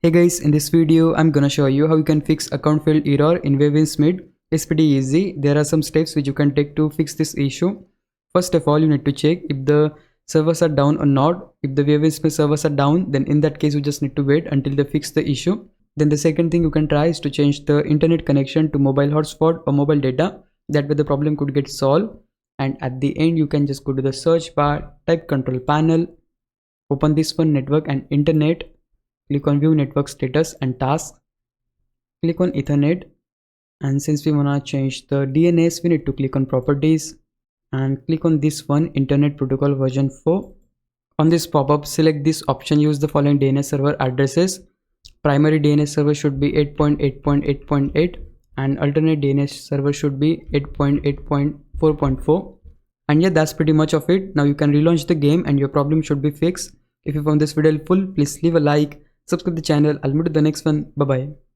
Hey guys, in this video I'm gonna show you how you can fix account failed error in Waves Mid. It's pretty easy. There are some steps which you can take to fix this issue. First of all, you need to check if the servers are down or not. If the Waves Mid servers are down, then in that case you just need to wait until they fix the issue. Then the second thing you can try is to change the internet connection to mobile hotspot or mobile data. That way the problem could get solved. And at the end you can just go to the search bar, type control panel, open this one, network and internet. Click on view network status and tasks, click on Ethernet, and since we wanna change the DNS we need to click on properties and click on this one, internet protocol version 4. On this pop-up select this option, use the following DNS server addresses. Primary DNS server should be 8.8.8.8 and alternate DNS server should be 8.8.4.4. and yeah, that's pretty much of it. Now you can relaunch the game and your problem should be fixed. If you found this video helpful, please leave a like, subscribe the channel. I'll meet you in the next one. Bye bye.